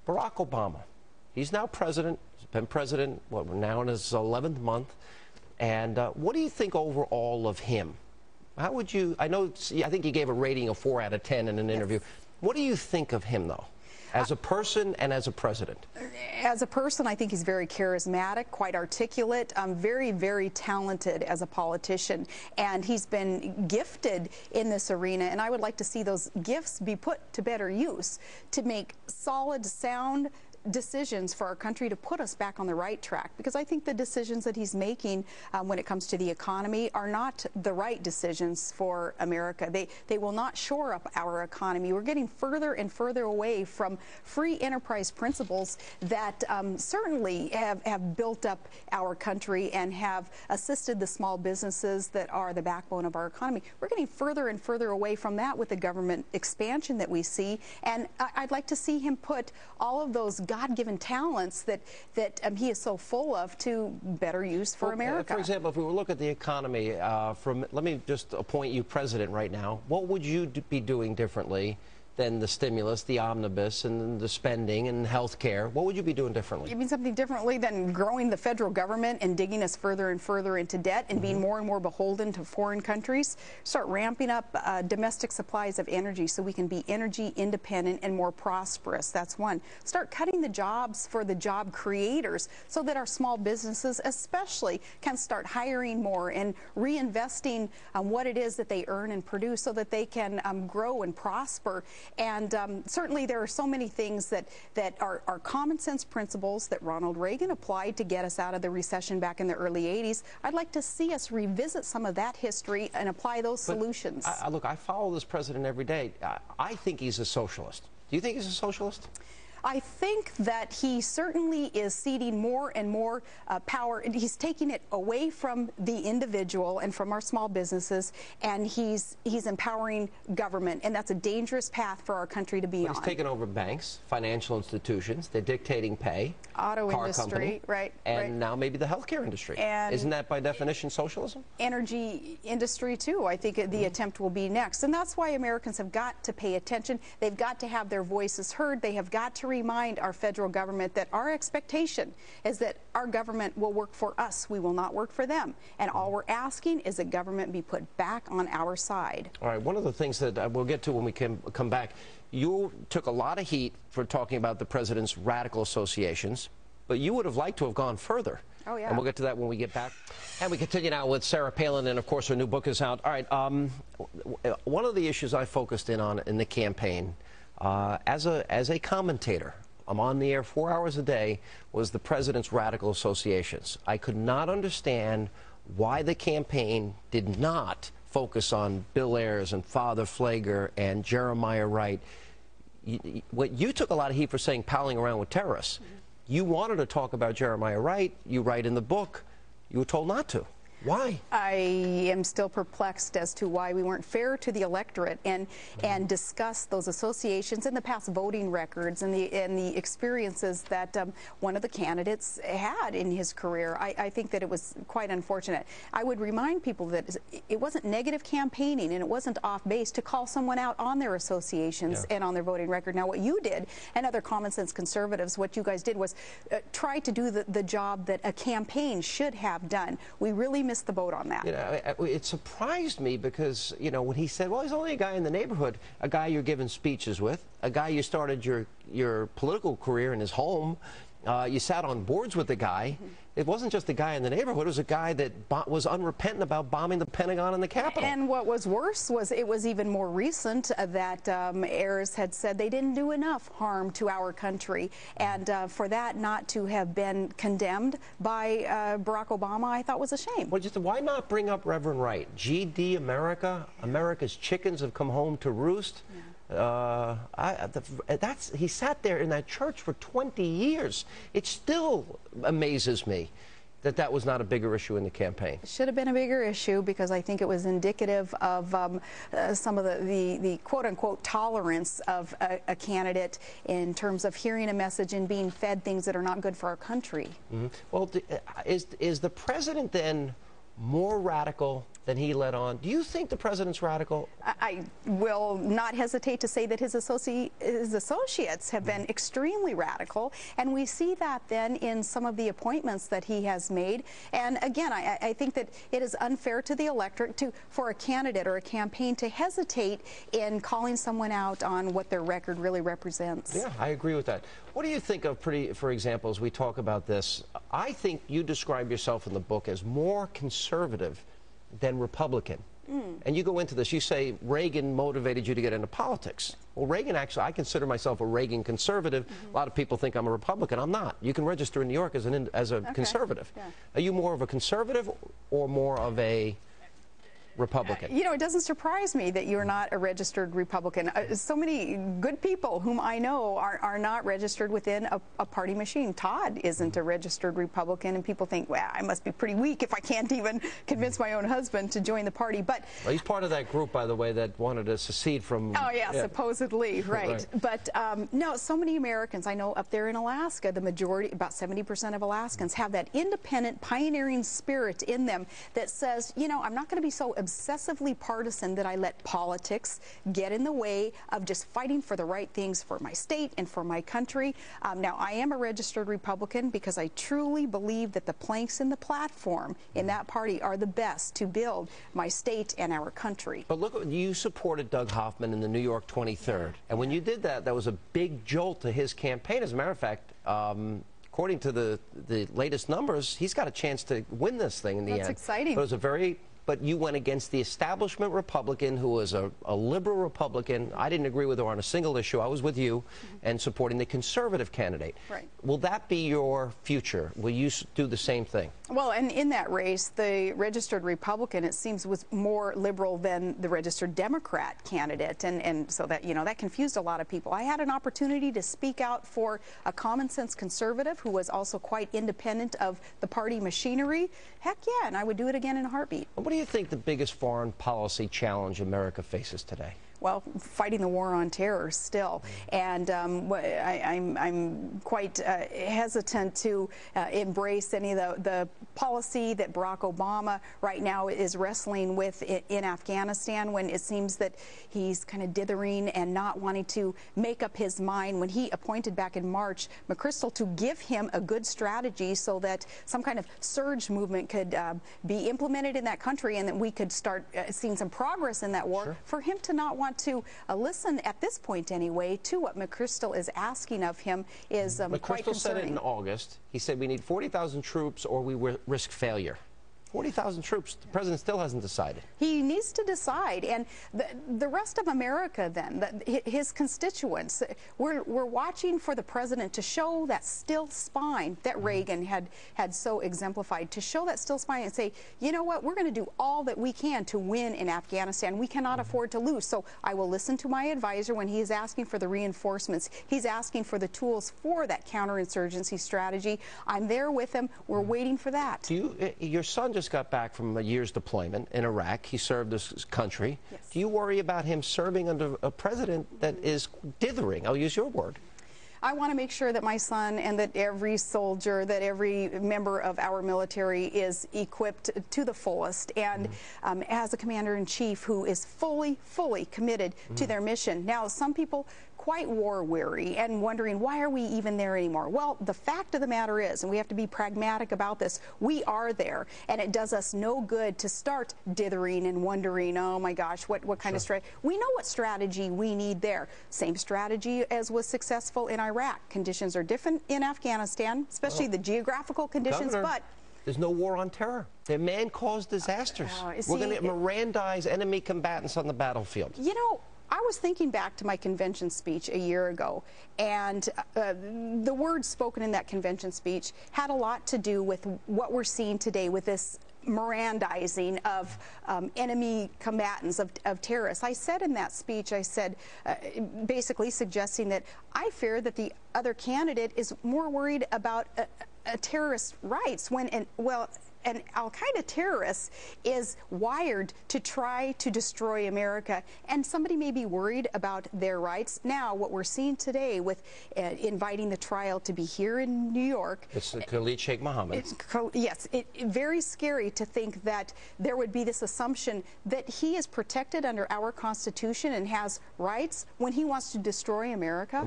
Barack Obama, he's now president. He's been president, what, we're now in his 11th month. And what do you think overall of him? How would you, I think you gave a rating of 4 out of 10 in an interview. Yes. What do you think of him, though, as a person and as a president? As a person, I think he's very charismatic, quite articulate, very, very talented as a politician. And he's been gifted in this arena, and I would like to see those gifts be put to better use to make solid, sound decisions for our country to put us back on the right track, because I think the decisions that he's making when it comes to the economy are not the right decisions for America. They will not shore up our economy. We're getting further and further away from free enterprise principles that certainly have built up our country and have assisted the small businesses that are the backbone of our economy. We're getting further and further away from that with the government expansion that we see, and I'd like to see him put all of those God-given talents that he is so full of to better use for America. For example, if we look at the economy, let me just appoint you president right now, what would you be doing differently than the stimulus, the omnibus, and the spending and health care? What would you be doing differently? You mean something differently than growing the federal government and digging us further and further into debt and being more and more beholden to foreign countries? Start ramping up domestic supplies of energy so we can be energy independent and more prosperous. That's one. Start cutting the jobs for the job creators so that our small businesses especially can start hiring more and reinvesting what it is that they earn and produce so that they can grow and prosper. And certainly there are so many things that are common sense principles that Ronald Reagan applied to get us out of the recession back in the early 80s. I'd like to see us revisit some of that history and apply those solutions. Look, I follow this president every day. I think he's a socialist. Do you think he's a socialist? I think that he certainly is ceding more and more power, and he's taking it away from the individual and from our small businesses, and he's empowering government, and that's a dangerous path for our country to be on. He's taken over banks, financial institutions, they're dictating pay, auto car industry, company, right, and now maybe the healthcare industry. And isn't that by definition socialism? Energy industry too. I think the attempt will be next, and that's why Americans have got to pay attention. They've got to have their voices heard. They have got to remind our federal government that our expectation is that our government will work for us. We will not work for them. And all we're asking is that government be put back on our side. All right, one of the things that we'll get to when we come back, you took a lot of heat for talking about the president's radical associations, but you would have liked to have gone further. Oh, yeah. And we'll get to that when we get back. And we continue now with Sarah Palin, and of course her new book is out. All right, one of the issues I focused in on in the campaign as a commentator, I'm on the air 4 hours a day, was the president's radical associations. I could not understand why the campaign did not focus on Bill Ayers and Father Pfleger and Jeremiah Wright. You took a lot of heat for saying palling around with terrorists. You wanted to talk about Jeremiah Wright. You write in the book. You were told not to. Why? I am still perplexed as to why we weren't fair to the electorate and discuss those associations and the past voting records and the experiences that one of the candidates had in his career. I think that it was quite unfortunate. I would remind people that it wasn't negative campaigning and it wasn't off base to call someone out on their associations and on their voting record. Now, what you did, and other common sense conservatives, what you guys did was try to do the job that a campaign should have done. We really missed the boat on that. You know, it surprised me because, you know, when he said, well, he's only a guy in the neighborhood, a guy you're giving speeches with, a guy you started your political career in his home, you sat on boards with the guy. It wasn't just a guy in the neighborhood. It was a guy that was unrepentant about bombing the Pentagon and the Capitol. And what was worse was it was even more recent that Ayers had said they didn't do enough harm to our country. And for that not to have been condemned by Barack Obama, I thought was a shame. Well, just why not bring up Reverend Wright? GD America, America's chickens have come home to roost. He sat there in that church for 20 years. It still amazes me that that was not a bigger issue in the campaign. It should have been a bigger issue because I think it was indicative of some of the quote-unquote tolerance of a candidate in terms of hearing a message and being fed things that are not good for our country. Well, is the president then more radical than he let on. Do you think the president's radical? I will not hesitate to say that his associates have been extremely radical, and we see that then in some of the appointments that he has made. And again, I think that it is unfair to the electorate for a candidate or a campaign to hesitate in calling someone out on what their record really represents. Yeah, I agree with that. What do you think of, for example, as we talk about this? I think you describe yourself in the book as more conservative than Republican. And you go into this, you say Reagan motivated you to get into politics. Well, Reagan actually, I consider myself a Reagan conservative. A lot of people think I'm a Republican. I'm not. You can register in New York as a conservative. Yeah. Are you more of a conservative or more of a Republican? You know, it doesn't surprise me that you're not a registered Republican. So many good people whom I know are not registered within a party machine. Todd isn't a registered Republican, and people think, well, I must be pretty weak if I can't even convince my own husband to join the party. But well, he's part of that group, by the way, that wanted to secede from... Oh, yeah, supposedly, right. But no, so many Americans, I know up there in Alaska, the majority, about 70% of Alaskans, have that independent, pioneering spirit in them that says, you know, I'm not going to be so obsessively partisan that I let politics get in the way of just fighting for the right things for my state and for my country. Now, I am a registered Republican because I truly believe that the planks in the platform in that party are the best to build my state and our country. But look, you supported Doug Hoffman in the New York 23rd. And when you did that, that was a big jolt to his campaign. As a matter of fact, according to the latest numbers, he's got a chance to win this thing in the end. That's exciting. But it was but you went against the establishment Republican, who was a liberal Republican. I didn't agree with her on a single issue. I was with you and supporting the conservative candidate. Right. Will that be your future? Will you do the same thing? Well, and in that race, the registered Republican, it seems, was more liberal than the registered Democrat candidate. And so that, you know, that confused a lot of people. I had an opportunity to speak out for a common sense conservative who was also quite independent of the party machinery. Heck yeah, and I would do it again in a heartbeat. What do you think the biggest foreign policy challenge America faces today? Well, fighting the war on terror still. And I'm quite hesitant to embrace any of the policy that Barack Obama right now is wrestling with in Afghanistan, when it seems that he's kind of dithering and not wanting to make up his mind when he appointed back in March McChrystal to give him a good strategy so that some kind of surge movement could be implemented in that country and that we could start seeing some progress in that war. Sure. For him to not want to listen, at this point anyway, to what McChrystal is asking of him is quite concerning. McChrystal said it in August. He said we need 40,000 troops or we risk failure. 40,000 troops. The president still hasn't decided. He needs to decide. And the rest of America then, his constituents, we're watching for the president to show that still spine that Reagan had so exemplified, to show that still spine and say, you know what, we're going to do all that we can to win in Afghanistan. We cannot afford to lose. So I will listen to my advisor when he is asking for the reinforcements. He's asking for the tools for that counterinsurgency strategy. I'm there with him. We're waiting for that. Your son just got back from a year's deployment in Iraq. He served his country. Yes. Do you worry about him serving under a president that is dithering? I'll use your word. I want to make sure that my son and that every soldier, that every member of our military is equipped to the fullest and as a commander-in-chief who is fully committed to their mission. Now, some people quite war-weary and wondering, why are we even there anymore? Well, the fact of the matter is, and we have to be pragmatic about this, we are there, and it does us no good to start dithering and wondering, oh my gosh, what kind of strategy? We know what strategy we need there. Same strategy as was successful in Iraq. Conditions are different in Afghanistan, especially the geographical conditions, Governor, but there's no war on terror. They're man-caused disasters. We're going to Mirandize enemy combatants on the battlefield. You know, I was thinking back to my convention speech a year ago, and the words spoken in that convention speech had a lot to do with what we're seeing today with this Mirandizing of enemy combatants, of terrorists. I said in that speech, I said, basically suggesting that I fear that the other candidate is more worried about terrorist rights when, well, an al-Qaeda terrorist is wired to try to destroy America, and somebody may be worried about their rights. Now, what we're seeing today with inviting the trial to be here in New York. It's Khalid Sheikh Mohammed. Yes, very scary to think that there would be this assumption that he is protected under our Constitution and has rights when he wants to destroy America.